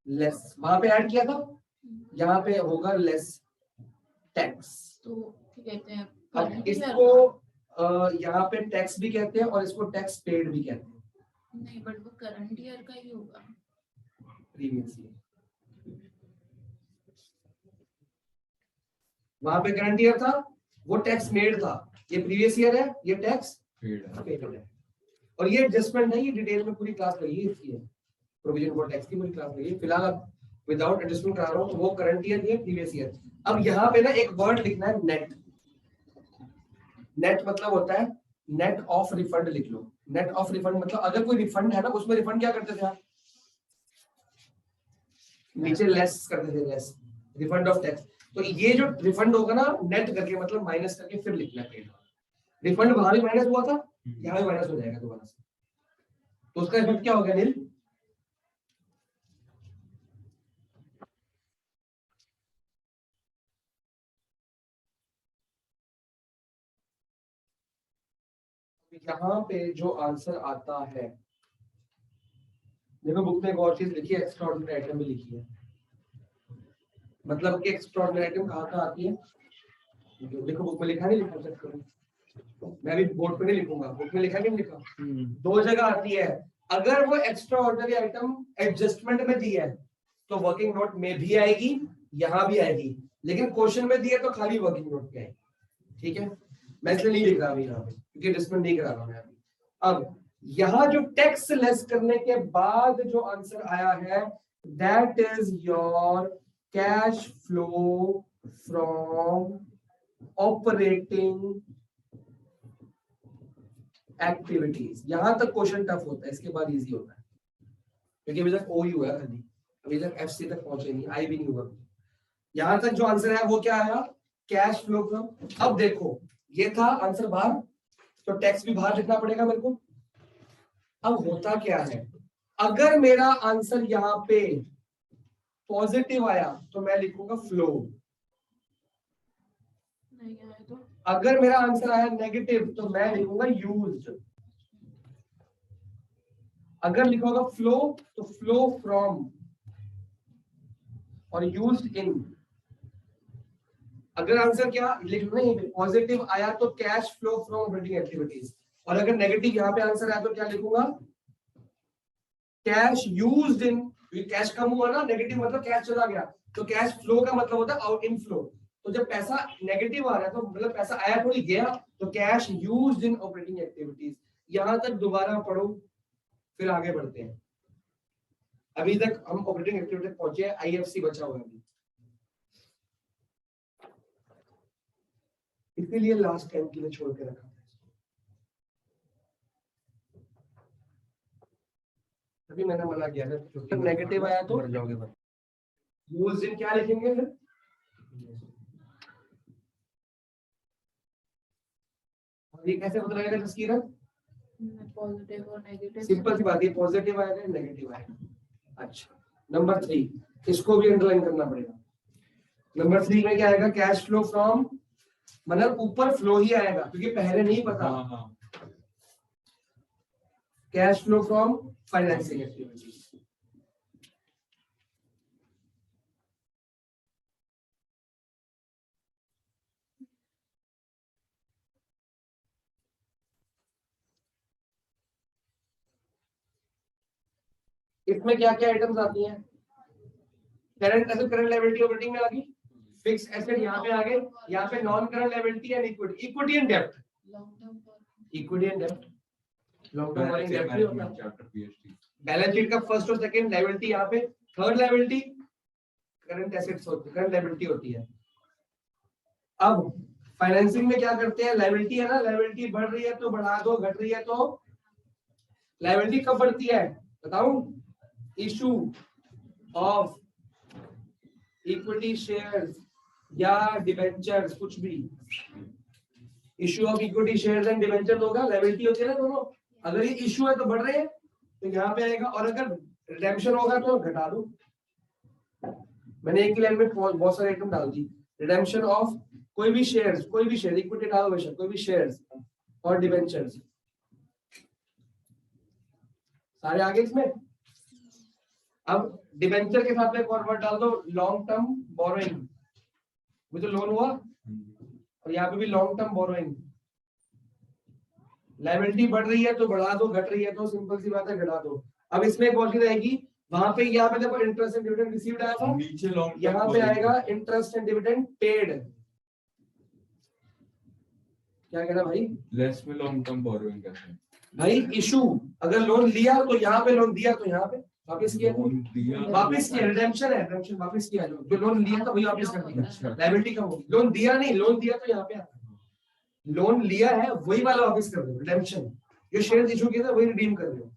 लेस वहां पे ऐड किया था, यहाँ पे होगा लेस टैक्स। तो क्या कहते हैं, अब इसको यहाँ पे टैक्स भी कहते हैं और इसको टैक्स पेड भी कहते हैं। नहीं, बट वो करंट ईयर का ही होगा, प्रीवियस ईयर, वहां पे करंट ईयर था, वो टैक्स मेड था, ये प्रीवियस ईयर है, ये टैक्स पेड है। और ये एडजस्टमेंट है, ये डिटेल में पूरी क्लास लगी है इसकी, प्रोविजन फॉर टैक्स की पूरी क्लास लगी है। फिलहाल अब विदाउट एडजस्टमेंट करा रहा हूँ, तो वो करंट ईयर, ये प्रीवियस ईयर। अब यहाँ पे ना एक वर्ड लिखना है, नेट। नेट मतलब होता है नेट ऑफ रिफंड, लिख लो। नेट ऑफ रिफंड मतलब अगर कोई रिफंड है ना, उसमें रिफंड क्या करते थे आप, नीचे लेस करते थे, लेस रिफंड ऑफ टैक्स। तो ये जो रिफंड होगा ना, नेट करके मतलब माइनस करके फिर लिखना है पेड। रिफंड वहां भी माइनस हुआ था, यहाँ भी माइनस हो जाएगा दोबारा से, तो उसका इफेक्ट क्या हो गया, नील। यहाँ पे जो आंसर आता है, देखो बुक में एक और चीज लिखी है, एक्स्ट्राऑर्डिनरी आइटम भी लिखी है, मतलब कि एक्स्ट्राऑर्डिनरी आइटम कहाँ कहाँ आती है, देखो बुक में लिखा नहीं, लिखा चेक करो, मैं भी बोर्ड पे नहीं लिखूंगा, बुक में लिखा नहीं लिखा, दो जगह आती है। अगर वो एक्स्ट्राऑर्डिनरी आइटम एडजस्टमेंट में दी है तो वर्किंग नोट में भी आएगी, यहाँ भी आएगी, लेकिन क्वेश्चन में दी है तो खाली वर्किंग नोट पे आएगी। ठीक है, मैं इसलिए नहीं लिख रहा अभी यहाँ पे, क्योंकि एडजस्टमेंट नहीं करा रहा मैं अभी। अब यहाँ जो टैक्स लेस करने के बाद जो आंसर आया है, that is your cash flow from operating activities. यहां तक क्वेश्चन टफ होता है, इसके बाद इजी होता है, क्योंकि अभी तक ओ यू है खाली, अभी तक एफसी तक पहुंचे नहीं, आई भी नहीं हुआ। यहां तक जो आंसर है वो क्या आया, कैश फ्लो फ्रॉम। अब देखो ये था आंसर बाहर, तो टैक्स भी बाहर लिखना पड़ेगा मेरे को। अब होता क्या है, अगर मेरा आंसर यहाँ पे पॉजिटिव आया तो मैं लिखूंगा फ्लो, नहीं आया तो अगर मेरा आंसर आया नेगेटिव तो मैं लिखूंगा यूज्ड। अगर लिखूंगा फ्लो तो फ्लो फ्रॉम और यूज्ड इन। अगर आंसर क्या लिखना है, पॉजिटिव आया तो cash flow from operating activities, और अगर नेगेटिव यहाँ पे आंसर आया तो क्या लिखूंगा, कैश यूज्ड इन। कैश कम हुआ ना, नेगेटिव मतलब कैश चला गया, तो कैश फ्लो का मतलब होता है आउट इनफ्लो। तो जब पैसा नेगेटिव आ रहा है तो मतलब पैसा आया थोड़ी गया, तो cash used in operating activities. यहां तक दोबारा पढ़ो, फिर आगे बढ़ते हैं। अभी तक हम ऑपरेटिंग एक्टिविटी तक पहुंचे हैं, आईएफसी बचा हुआ है अभी, इसीलिए लास्ट टाइम के लिए छोड़ के रखा। अभी मैंने मना किया था, क्योंकि नेगेटिव आया तो यूज्ड इन क्या लिखेंगे फिर, ये कैसे पता लगेगा तस्कीरा? पॉजिटिव और नेगेटिव। सिंपल सी बात है, पॉजिटिव आएगा नेगेटिव आएगा। अच्छा नंबर 3, इसको भी अंडरलाइन करना पड़ेगा। नंबर 3 में क्या आएगा? कैश फ्लो फ्रॉम, मतलब ऊपर फ्लो ही आएगा क्योंकि पहले नहीं पता। Cash flow from financing activities. इसमें क्या क्या आइटम्स आती हैं? Current asset, current liability operating में आ गई, फिक्स एसेट यहाँ पे आ गए, यहाँ पे non current liability and equity, equity and डेब्ट, इक्विटी एंड डेब्ट, लॉन्ग टर्म बोरिंग डेब्ट भी होता है। बैलेंस शीट का फर्स्ट और सेकंड लायबिलिटी यहाँ पे, थर्ड लायबिलिटी करंट एसेट्स होती है, करंट लायबिलिटी होती है। अब फाइनेंसिंग में क्या करते हैं? लायबिलिटी है ना, लायबिलिटी बढ़ रही है तो बढ़ा दो, घट रही है तो। लायबिलिटी कब बढ़ती है बताऊं? इशू ऑफ इक्विटी शेयर्स या डिबेंचर्स, कुछ भी। Issue of equity shares and debentures होगा, लायबिलिटी होती है ना दोनों। अगर ये इशू है तो बढ़ रहे हैं तो यहाँ पे आएगा, और अगर रिडेम्पशन होगा तो घटा दो। मैंने एक लाइन में बहुत सारे आइटम डाल दी। रिडेम्पशन ऑफ कोई भी शेयर्स, कोई भी शेयर, इक्विटी डालो बेशक, कोई भी शेयर्स और डिबेंचर्स, सारे आगे इसमें। अब डिबेंचर के साथ में एक और वर्ड डाल दो, लॉन्ग टर्म बोरोइंग, वो जो लोन हुआ, और यहाँ पे भी लॉन्ग टर्म बोरोइंग। लायबिलिटी बढ़ रही है तो बढ़ा दो, घट रही है तो सिंपल सी बात है घटा दो। अब इसमें एक और चीज आएगी, वहां पे यहाँ पे देखो इंटरेस्ट एंड डिविडेंड रिसीव्ड आया था, नीचे लॉन्ग यहाँ पे आएगा इंटरेस्ट एंड डिविडेंड पेड। क्या कहना भाई? लेस में लॉन्ग टर्म बोरोइंग कैसे है? भाई इशू, अगर लोन लिया तो यहाँ पे, लोन दिया तो यहाँ पे वापस किया, वापस किया, रिडेम्पशन है, रिडेम्पशन वापस किया। जो लोन लिया था वही वापस कर दिया, लायबिलिटी कम होगी। लोन दिया नहीं, लोन दिया तो यहाँ पे आता है, लोन लिया है वही वाला वापस कर दो, रिडेम्पशन। जो शेयर्स इशू किए थे वही रिडीम कर दो।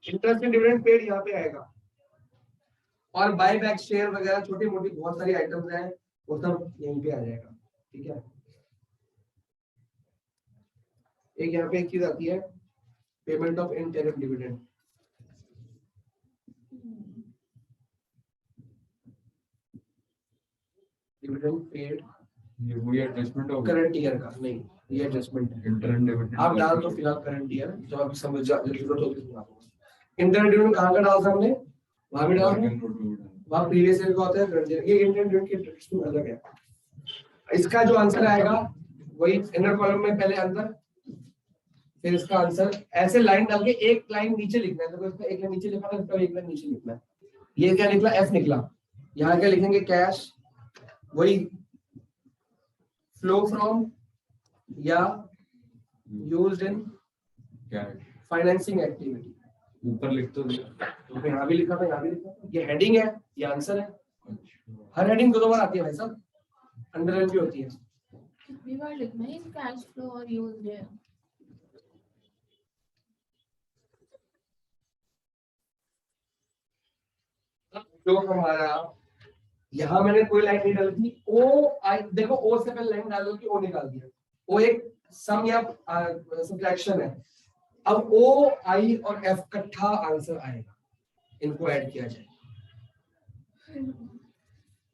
इंटरेस्ट एंड डिविडेंड पेड यहाँ पे आएगा, और बाय बैक शेयर वगैरह छोटी मोटी बहुत सारी आइटम्स हैं, वो सब यहीं पे आ जाएगा। ठीक है, एक यहाँ पे एक चीज आती है, payment of interim dividend. Dividend paid, ये वही एडजस्टमेंट हो करंट ईयर का नहीं, ये एडजस्टमेंट है। इंटरन डिविडेंड आप डाल दो फिलहाल करंट ईयर, जब आप समझ जरूरत होगी तो। इंटरन डिविडेंड कहाँ का डाल हमने? वहां भी डाल, वहां प्रीवियस ईयर का होता है करंट ईयर। ये इंटरन डिविडेंड की इंटरेस्ट अलग है। इसका जो आंसर आएगा वही इनर कॉलम में पहले अंदर, फिर इसका आंसर ऐसे लाइन डाल के एक लाइन नीचे लिखना है। तो इसका एक लाइन नीचे लिखा था, इसका एक लाइन नीचे लिखना है। ये क्या निकला? एफ निकला। यहाँ क्या लिखेंगे? कैश, वही फ्लो फ्रॉम या यूज्ड इन फाइनेंसिंग एक्टिविटी। ऊपर लिख तो तो यहाँ भी लिखा था, यहाँ भी लिखा था। ये हेडिंग है, ये आंसर है। हर हेडिंग दो बार आती है भाई साहब, अंडरलाइन भी होती है। कितनी बार लिखना है कैश फ्लो और यूज्ड है? जो हमारा यहाँ मैंने कोई लाइन नहीं डाली थी, ओ आई, देखो ओ से पहले लाइन डाल दो कि ओ निकाल दिया। ओ एक सम या सब्ट्रैक्शन है। अब ओ आई और एफ इकट्ठा आंसर आएगा, इनको ऐड किया जाए।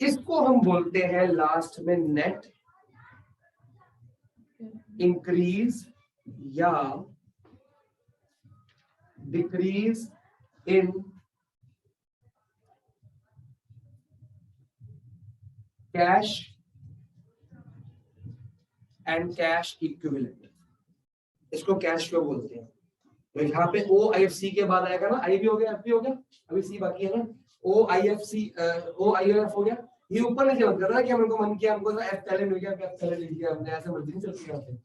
इसको हम बोलते हैं लास्ट में नेट इंक्रीज या decrease in cash and cash equivalent. इसको कैश फ्लो बोलते हैं। तो यहाँ पे ओ आई एफ सी के बाद आएगा ना, आई भी हो गया, एफ भी हो गया, अभी सी बाकी है ना। ओ I F C, O I F हो गया। ये ऊपर नहीं मत कर रहा कि हमको मन किया, हमको एफ पहले मिल गया, एफ पहले लिख दिया हमने, ऐसे मर्जी नहीं चलती यहाँ पे।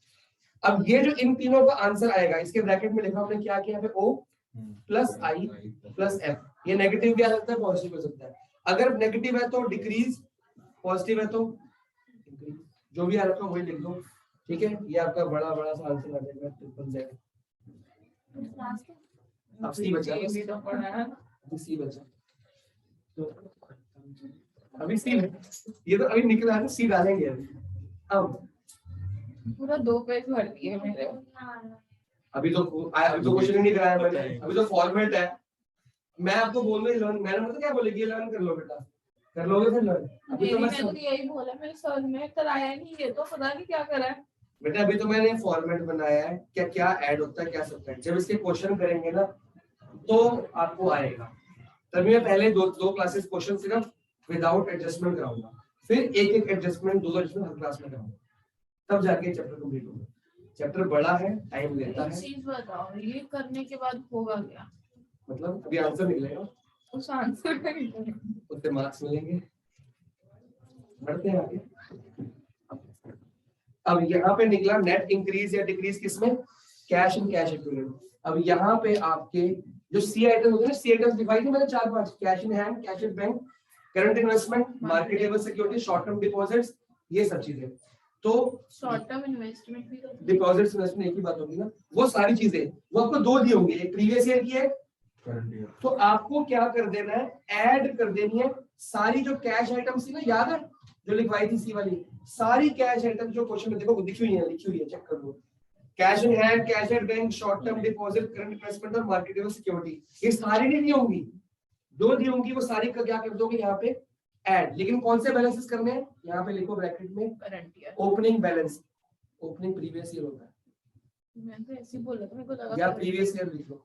अब ये जो इन तीनों का आंसर आएगा, इसके ब्रैकेट में लिखा हमने क्या किया, ओ प्लस आई प्लस एफ। ये नेगेटिव भी आ सकता है, पॉजिटिव भी हो सकता है। अगर नेगेटिव है तो डिक्रीज, पॉजिटिव है तो इंक्रीज, जो भी आ रहा है वही लिख दो। ठीक है, ये आपका बड़ा बड़ा सा आंसर आ जाएगा, ट्रिपल जेड। अब सी बचा, सी बचा तो अभी सी, ये तो अभी निकला है, सी डालेंगे अभी। अब पूरा 2 पेज भर दिए मेरे। अभी तो क्वेश्चन ही नहीं कराया मैंने, अभी तो फॉर्मेट है। मैं आपको बोल रही लर्न, मैंने मतलब क्या बोलेगी ये लर्न कर लो बेटा, कर लोगे फिर लर्न। अभी तो मेरे को यही बोला मेरे सर ने, कराया नहीं, ये तो पता नहीं क्या करा है बेटा। अभी तो मैंने फॉर्मेट बनाया है, क्या क्या ऐड होता है क्या सब है। जब इसके क्वेश्चन करेंगे ना तो आपको आएगा। तभी मैं पहले दो क्लासेस क्वेश्चन सिर्फ विदाउट एडजस्टमेंट कराऊंगा, फिर एक एडजस्टमेंट 2 एडजस्टमेंट हर क्लास में कराऊंगा, तब जाके चैप्टर कंप्लीट होगा। चैप्टर बड़ा है, टाइम लेता है। चीज बताओ, ये करने के बाद होगा क्या? मतलब अभी आंसर निकलेगा, उस आंसर का उससे मार्क्स मिलेंगे। बढ़ते हैं आगे। अब यहाँ पे निकला नेट इंक्रीज या डिक्रीज किसमें, कैश एंड कैश इक्विवेलेंट। अब यहाँ पे आपके जो सी आइटम होते हैं ना, सी आइटम्स डिवाइड मैंने 4-5, cash in hand, cash in bank, current investment, marketable security, short term deposits, ये सब चीजें। तो शॉर्ट टर्म इन्वेस्टमेंट भी तो डिपॉजिट्स इन्वेस्टमेंट एक ही बात होगी ना। वो सारी चीजें वो आपको 2 दी होंगी, एक प्रीवियस ईयर की है। तो आपको क्या कर देना है, ऐड कर देनी है सारी जो कैश आइटम्स थी ना, याद है जो लिखवाई थी सी वाली, सारी कैश आइटम जो क्वेश्चन में देखो लिखी हुई है, चेक कर लो। Cash in hand, cash at bank, short term deposit, current investment और मार्केटेबल सिक्योरिटी, ये सारी नहीं दी होंगी, 2 दी होंगी। वो सारी का क्या कर दोगे यहाँ पे ऐड। लेकिन कौन से बैलेंसेस करने हैं, यहाँ पे लिखो ब्रैकेट में current year. Opening balance, opening previous year होता है, मैं तो ऐसे ही बोला था, मेरे को लगा या प्रीवियस ईयर लिख लो।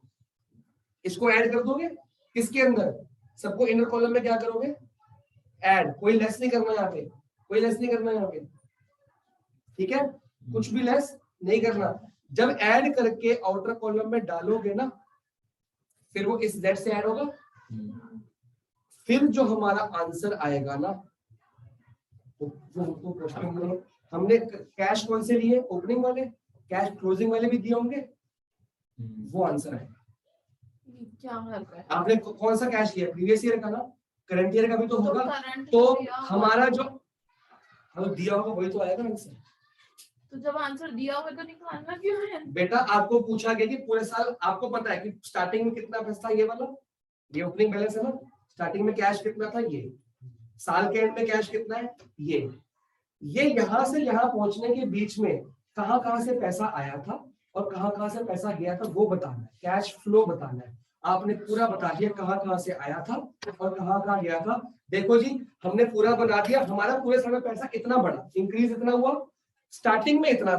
इसको ऐड कर दोगे किसके अंदर, सबको इनर कॉलम में क्या करोगे, ऐड। कोई लेस नहीं करना यहाँ पे, कोई लेस नहीं करना यहाँ पे, ठीक है, कुछ भी लेस नहीं करना। जब ऐड करके आउटर कॉलम में डालोगे ना, फिर वो इस जेड से ऐड होगा। फिर जो हमारा आंसर आएगा ना, वो क्वेश्चन में हमने कैश कौन से लिए, ओपनिंग वाले, कैश क्लोजिंग वाले भी दिए होंगे, वो आंसर है। क्या है आपने कौन सा कैश लिया, प्रीवियस ईयर का ना, करंट ईयर का भी तो होगा। तो हमारा जो हमें दिया होगा वही तो आएगा आंसर। तो जब आंसर दिया होगा तो निकालना क्यों है? बेटा आपको पूछा गया कि पूरे साल आपको पता है कि स्टार्टिंग में कितना पैसा था, ये वाला, ये ओपनिंग बैलेंस है ना, स्टार्टिंग में कैश कितना था, ये साल के एंड में कैश कितना है, ये यहां से यहां पहुंचने के बीच में कहां से पैसा आया था और कहां से पैसा गया था, वो बताना है, कैश फ्लो बताना है। आपने पूरा बता दिया कहां से आया था और कहां गया था। देखो जी हमने पूरा बता दिया, हमारा पूरे साल में पैसा इतना बढ़ा, इंक्रीज इतना हुआ, स्टार्टिंग में इतना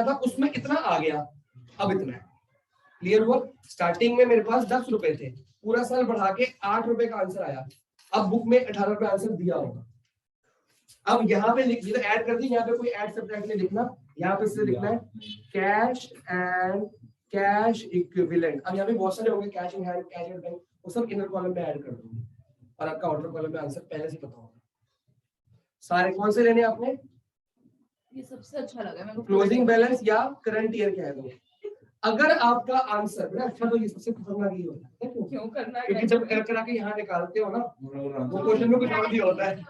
था, उसमें इतना आ गया, अब इतना है। क्लियर हुआ? स्टार्टिंग में मेरे पास 10 रुपए थे, पूरा साल बढ़ा के 8 रुपए का आंसर आया, अब बुक में 18 रुपए आंसर दिया होगा। अब यहाँ पे लिख दिया, ऐड कर दी, यहाँ पे कोई ऐड सब्ट्रैक्ट नहीं लिखना, यहाँ पे सिर्फ लिखना है कैश एंड कैश इक्विवेलेंट। अब यहाँ पे बहुत सारे होंगे, cash in hand, cash at bank, वो सब इनर कॉलम में ऐड कर दूंगी और आपका आउटर कॉलम में आंसर पहले से पता होगा। सारे कौन से लेने आपने, ये सबसे अच्छा लगा मेरे को, क्लोजिंग बैलेंस या करंट ईयर कह दो। अगर आपका आंसर अच्छा, तो ये सबसे खतरनाक ये होता है, क्यों करना है, क्योंकि जब करा के यहाँ निकालते हो ना, वो क्वेश्चन में कुछ और भी होता है।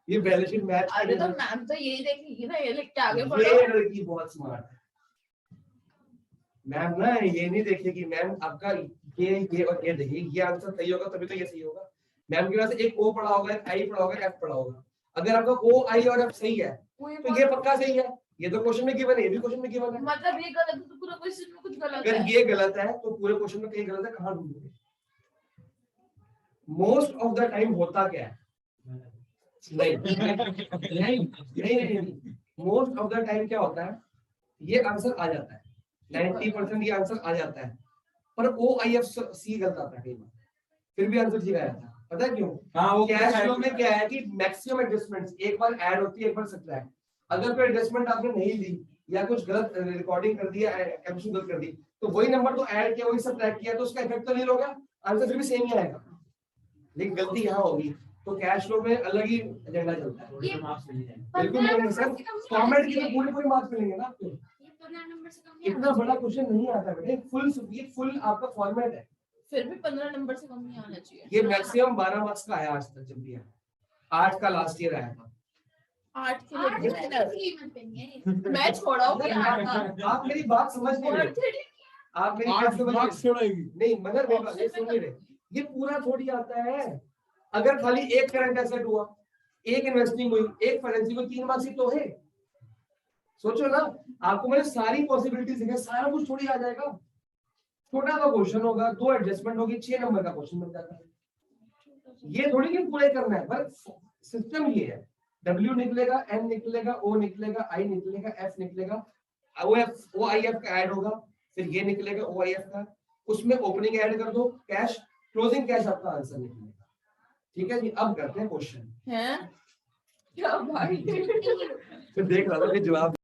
ये बैलेंस शीट मैच, अरे तो मैम तो यही देखेगी ना, ये लिख के आगे बढ़ो। ये लड़की बहुत स्मार्ट है मैम ना, ये नहीं देखेगी मैम आपका ये और ये देखेगी, ये आंसर सही होगा तभी तो ये सही होगा। मैम के पास एक ओ पढ़ा होगा, एक आई पढ़ा होगा, एफ पढ़ा होगा। अगर आपका ओ आई और एफ सही है तो ये पक्का सही है, ये तो क्वेश्चन में गिवन है, ये भी क्वेश्चन में गिवन है। मतलब ये गलत है तो पूरा क्वेश्चन में कुछ गलत है। अगर ये गलत है तो पूरे क्वेश्चन में कहीं गलत है, कहां ढूंढोगे? मोस्ट ऑफ द टाइम होता क्या है, नहीं, मोस्ट ऑफ द टाइम क्या होता है, ये आंसर आ जाता है, 90% ये आंसर आ जाता है, पर ओ आई एफ सी गलत आता है कई बार, फिर भी आंसर ठीक आ जाता है। पता है क्यों? हाँ, वो कैश फ्लो में क्या है कि मैक्सिमम एडजस्टमेंट्स एक बार ऐड होती है, एक बार सब्ट्रैक्ट। अगर कोई एडजस्टमेंट आपने नहीं ली या कुछ गलत रिकॉर्डिंग कर दिया, कैप्शन गलत कर दी, तो वही नंबर तो ऐड किया, वही सब्ट्रैक्ट किया, तो उसका इफेक्ट तो नहीं होगा, आंसर फिर भी सेम ही आएगा, लेकिन गलती यहाँ होगी। तो कैश फ्लो में अलग ही एजेंडा चलता है। बिल्कुल नहीं सर, फॉर्मेट की तो पूरे मार्क्स मिलेंगे ना आपको। इतना बड़ा क्वेश्चन नहीं आता बेटे, फुल आपका फॉर्मेट है, फिर भी 15 नंबर से कम नहीं आना चाहिए। ये मैक्सिमम 12 मार्क्स का आया आज तक, जब भी आया 8 का लास्ट ईयर आया था। 8 के मैं छोड़ा हूँ आप मेरी बात समझ नहीं रहे, आप मेरी बात समझ नहीं, मगर सुन नहीं रहे, ये पूरा थोड़ी आता है। अगर खाली एक करंट एसेट हुआ एक इन्वेस्टिंग हुई, एक फाइनेंसिंग हुई, 3 मार्क्स ही तो है। सोचो ना, आपको मैंने सारी पॉसिबिलिटीज दिखाई, सारा कुछ थोड़ी आ जाएगा। छोटा सा क्वेश्चन होगा, 2 एडजस्टमेंट होगी, 6 नंबर का क्वेश्चन बन जाता है। ये थोड़ी कि पूरे करना है, पर सिस्टम ये है, W निकलेगा, N निकलेगा, O निकलेगा, I निकलेगा, F निकलेगा, OIF का ऐड होगा, फिर ये निकलेगा OIF का, उसमें ओपनिंग ऐड कर दो, कैश, क्लोजिंग कैश आपका आंसर निकलेगा। ठीक है जी, अब करते हैं क्वेश्चन। है क्या भाई फिर देख रहा था कि जवाब